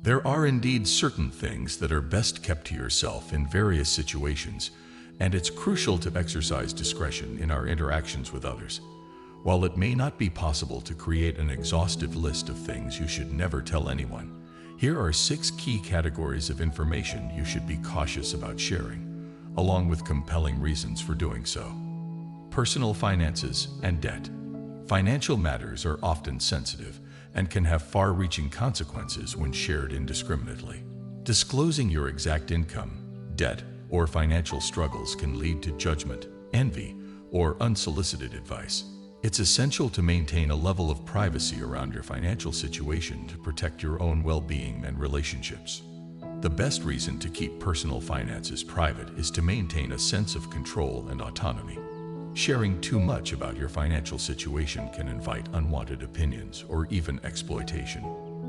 There are indeed certain things that are best kept to yourself in various situations, and it's crucial to exercise discretion in our interactions with others. While it may not be possible to create an exhaustive list of things you should never tell anyone, here are 6 key categories of information you should be cautious about sharing, along with compelling reasons for doing so. Personal finances and debt. Financial matters are often sensitive and can have far-reaching consequences when shared indiscriminately. Disclosing your exact income, debt, or financial struggles can lead to judgment, envy, or unsolicited advice. It's essential to maintain a level of privacy around your financial situation to protect your own well-being and relationships. The best reason to keep personal finances private is to maintain a sense of control and autonomy. Sharing too much about your financial situation can invite unwanted opinions or even exploitation.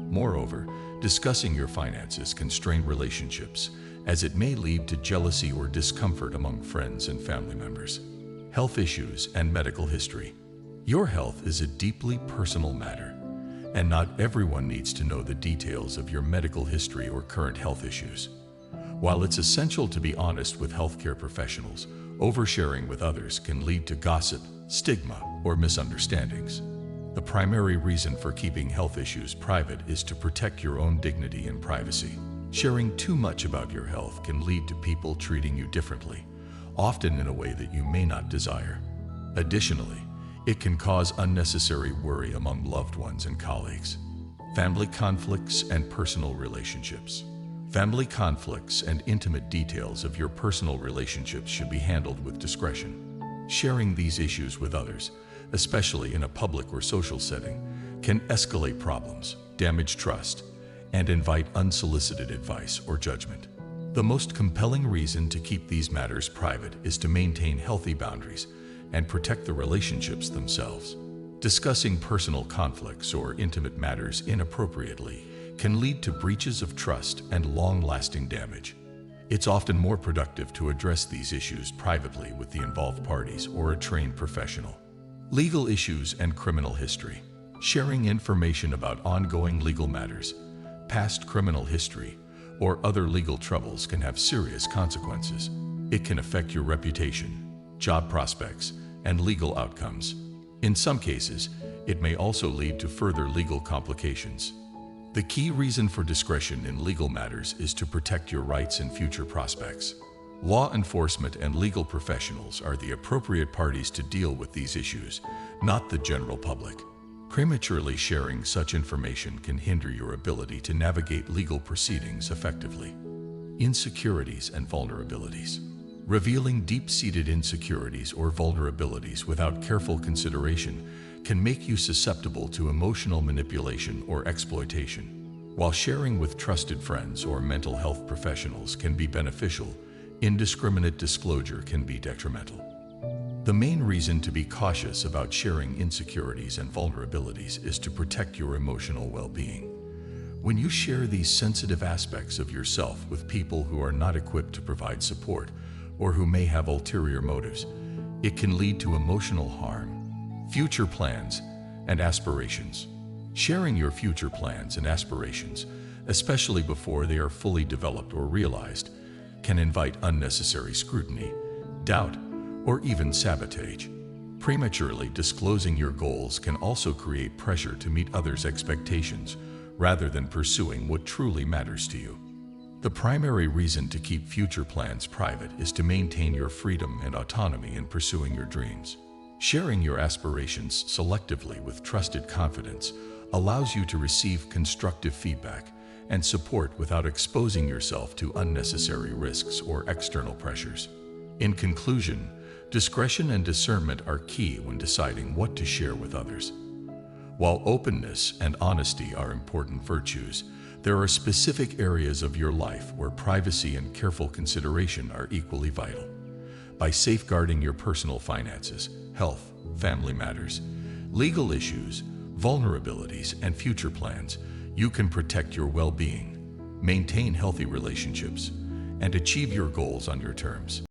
Moreover, discussing your finances can strain relationships, as it may lead to jealousy or discomfort among friends and family members. Health issues and medical history. Your health is a deeply personal matter, and not everyone needs to know the details of your medical history or current health issues. While it's essential to be honest with healthcare professionals, oversharing with others can lead to gossip, stigma, or misunderstandings. The primary reason for keeping health issues private is to protect your own dignity and privacy. Sharing too much about your health can lead to people treating you differently, often in a way that you may not desire. Additionally, it can cause unnecessary worry among loved ones and colleagues. Family conflicts and personal relationships. Family conflicts and intimate details of your personal relationships should be handled with discretion. Sharing these issues with others, especially in a public or social setting, can escalate problems, damage trust, and invite unsolicited advice or judgment. The most compelling reason to keep these matters private is to maintain healthy boundaries and protect the relationships themselves. Discussing personal conflicts or intimate matters inappropriately can lead to breaches of trust and long-lasting damage. It's often more productive to address these issues privately with the involved parties or a trained professional. Legal issues and criminal history. Sharing information about ongoing legal matters, past criminal history, or other legal troubles can have serious consequences. It can affect your reputation, job prospects, and legal outcomes. In some cases, it may also lead to further legal complications. The key reason for discretion in legal matters is to protect your rights and future prospects. Law enforcement and legal professionals are the appropriate parties to deal with these issues, not the general public. Prematurely sharing such information can hinder your ability to navigate legal proceedings effectively. Insecurities and vulnerabilities. Revealing deep-seated insecurities or vulnerabilities without careful consideration can make you susceptible to emotional manipulation or exploitation. While sharing with trusted friends or mental health professionals can be beneficial, indiscriminate disclosure can be detrimental. The main reason to be cautious about sharing insecurities and vulnerabilities is to protect your emotional well-being. When you share these sensitive aspects of yourself with people who are not equipped to provide support or who may have ulterior motives, it can lead to emotional harm. Future plans and aspirations. Sharing your future plans and aspirations, especially before they are fully developed or realized, can invite unnecessary scrutiny, doubt, or even sabotage. Prematurely disclosing your goals can also create pressure to meet others' expectations rather than pursuing what truly matters to you. The primary reason to keep future plans private is to maintain your freedom and autonomy in pursuing your dreams. Sharing your aspirations selectively with trusted confidence allows you to receive constructive feedback and support without exposing yourself to unnecessary risks or external pressures. In conclusion, discretion and discernment are key when deciding what to share with others. While openness and honesty are important virtues, there are specific areas of your life where privacy and careful consideration are equally vital. By safeguarding your personal finances, health, family matters, legal issues, vulnerabilities, and future plans, you can protect your well-being, maintain healthy relationships, and achieve your goals on your terms.